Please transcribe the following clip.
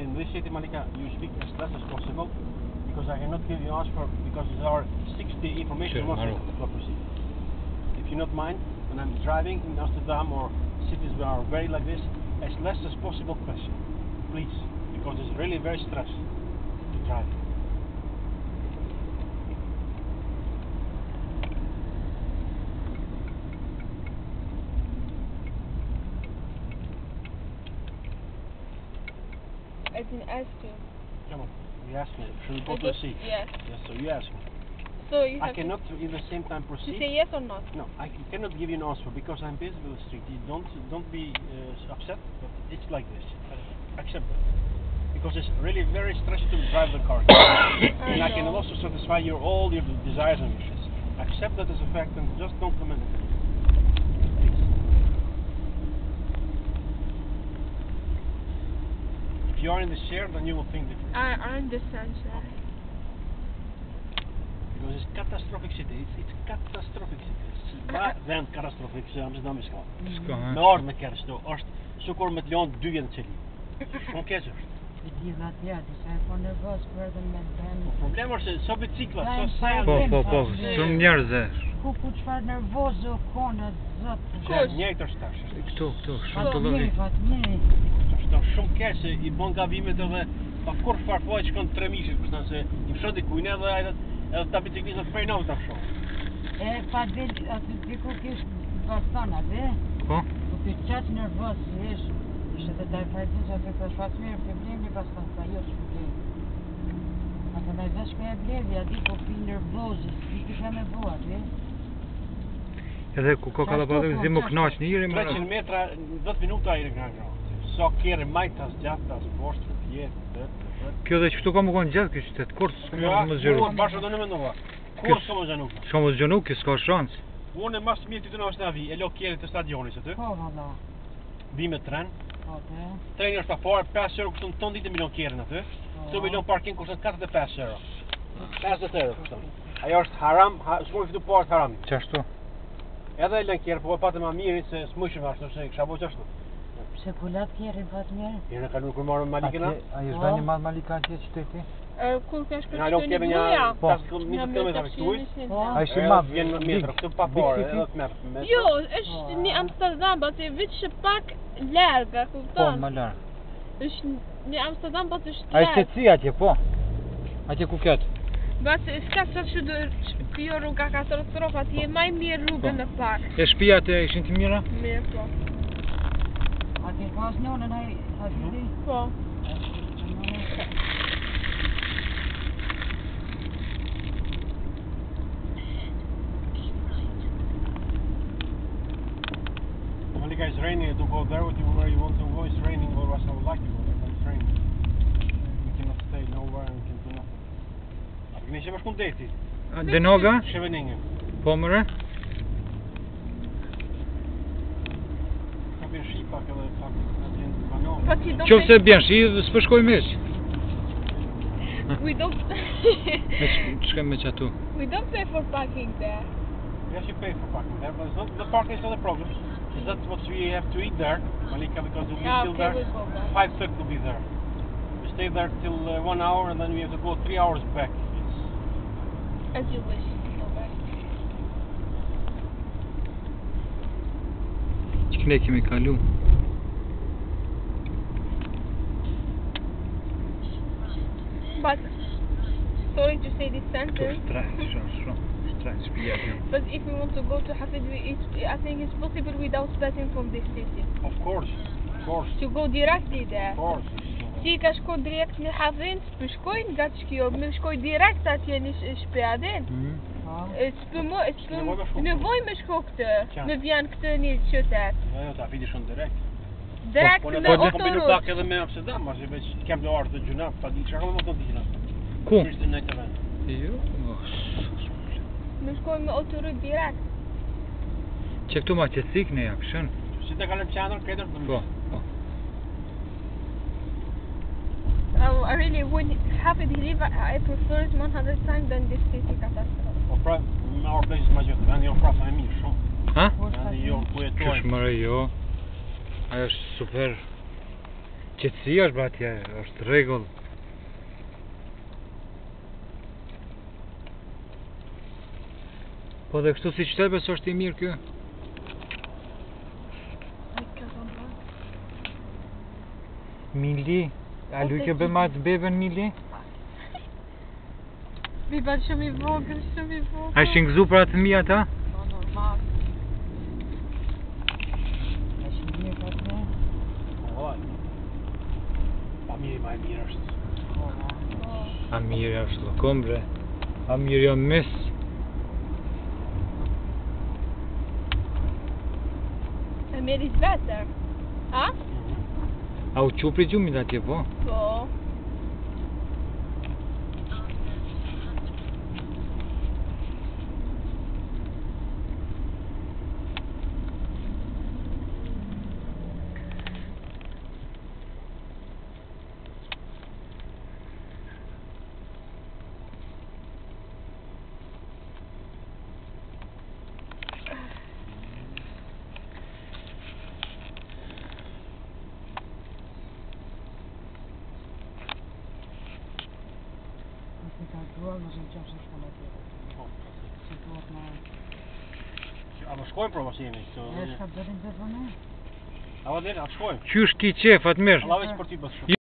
in this city, Malika, you speak as less as possible, because I cannot give you answer, because there are 60 information monsters to proceed. If you not mind, when I'm driving in Amsterdam or cities that are very like this, as less as possible question, please, because it's really very stressful to drive. I didn't ask you. Come on, you asked me. Should we go to the sea? Yes. Yes, so you asked me. So you have I cannot in the same time to proceed. say yes or not. No, I cannot give you an answer because I'm busy with the street. You don't be upset, but it's like this. Accept it. Because it's really very stressful to drive the car. And I can also satisfy all your desires and wishes. Accept that as a fact and just don't comment it. Please. If you are in the share, then you will think differently. I understand, sir. Because it's catastrophic city. It's catastrophic city. Vend catastrophic Amsterdam is gewoon. Naar me kerst door. Als zo kom met Leon duwen chili. Kom kerst. Die zijn voor nerveus worden met hen. Probleem is zo bicikla, zo saai. Po, shumë njerëz. Ku çfarë nervozo konë zot. Ja, njëjtër stash. Këtu, shumë të lëvi. Është shumë keq se I bën gabimet edhe pa kur farfoj shkon 3 mishit, për shkak se I fshon dikujt edhe ta biciklista frejnon ta fshon. Pa del aty diku kish baston atë. Po. Po ti çat nervoz jesh. Ishte të taj fajtës atë për shfatë mirë për blevni baston pa jo shkëllë. Ata me dhe shkë e blevni, ati po pi nervozës, ti kisha me bo atë. Edhe ku ka kalaballik zi më knaq në iri më 300 metra, 10 minuta I rëgnë. So kjerë majtas gjatas, poshtër, pjetë, Kjo dhe qëtu ka më konë gjatë kështë qytet, kur s'ka më zgjeru? Bashkë do në mendova. Kur s'ka më zgjeru? S'ka më zgjeru, kjo s'ka shansë. Unë e mas mirë të të në është në avi, e lo kjerë të stadionit aty. Po, valla. Bi me tren. Po, treni është pa parë, 5 euro kushtën ton ditë milion kjerën aty. 2 milion parking kushtën 45 euro. 50 euro kushtën. Ajo është haram, s'moj fitu parë haram. Qashtu? Edhe e lën kjerë, po e patë ma mirin se s'mujshëm ashtu, se kësha bo qashtu. Pse kullat kjerën patë mirë? Jene ka nuk kur marrë me Malikina? A i shda një madhë Malika atje qyteti? Kur ka shkë Në alok kemi një 20 km këtuj. A ishte madhë, vjen në metrë, këtu pa parë, edhe të merë. Jo, është një Amsterdam, but e vetë që pak larga, kupton? Po, më larë. Është një Amsterdam, but është A ishte ci atje, po? Atje ku ketë? But s'ka sa që kjo rruga katastrofë, atje e maj mirë rrugën në pak. E shpia të ishin të mira? Mirë, po. Atje pas njënën a vidi? Po. Malika, it's raining to go there with you where you want to go. It's raining, otherwise I would like to go there, but it's raining. We cannot stay nowhere and we can do nothing. A këmi që më shkun deti? Denoga? Scheveningen. Po mëre? Ka bën shi pak edhe pak atje në kanon. Qo se bjen shi, s'pë shkoj meq. We don't Shkoj meq atu. we don't pay for parking there. Yes, you pay for parking there, but it's not, the parking is not a problem. It's that's what we have to eat there, Malika, because we'll be still there. We'll go back. 5:30 will be there. We stay there till 1 hour and then we have to go 3 hours back. As you wish. Go back. Që këne kemi kalu? But, sorry to say this sentence, but if we want to go to Hafid, I think it's possible without starting from this city. Of course, of course. To go directly there. Of course. Si ka shko direkt në Hafid, s'pë shkojnë nga që kjo, më shkoj direkt atje në shpjadin. Nevoj me shko këtë, me vjen këtë një qytet. Jo, ta vidi shumë direkt. Direkt Po me ne po bëjmë otorut. pak edhe me Amsterdam, as veç kem do ardhë të gjuna, pa di çka më të dinë. Ku? Ishte në këtë vend. Jo. Me shkoj me otorut direkt. Që këtu ma qësik në jakëshën? Si të kalëm qendër, këtër të Po, po. I really would have it live. I prefer it 100 times than this city catastrophe. Po pra, our place is më gjithë, vendi jonë prapa e mirë shumë. Ha? Vendi jonë ku jetojmë. Këshmëre jo. Ajo është super. Qetësia është bratja, është rregull. Po dhe kështu si qëtë beso është i mirë kjo? Mili? A lu kjo bëma të beben Mili? Biba shumë i vogël, shumë i vogël. A ishin gëzu për atë mi ata? Po, normal. A shi mirë për të ne? Po, pa mirë ma e mirë është. A mirë është lëkom bre. A mirë jo mes. E mirë is better. A? A u qupri gjumit atje po? Po. Ka duar më shumë qëmë se shkone tjetër. Po. Se duhet më... A më shkojmë pro mos jemi? E shka bërin të vëne? A va deri, a të shkojmë? Qysh ki qef atë mirë? Allah veç për ty bës shumë.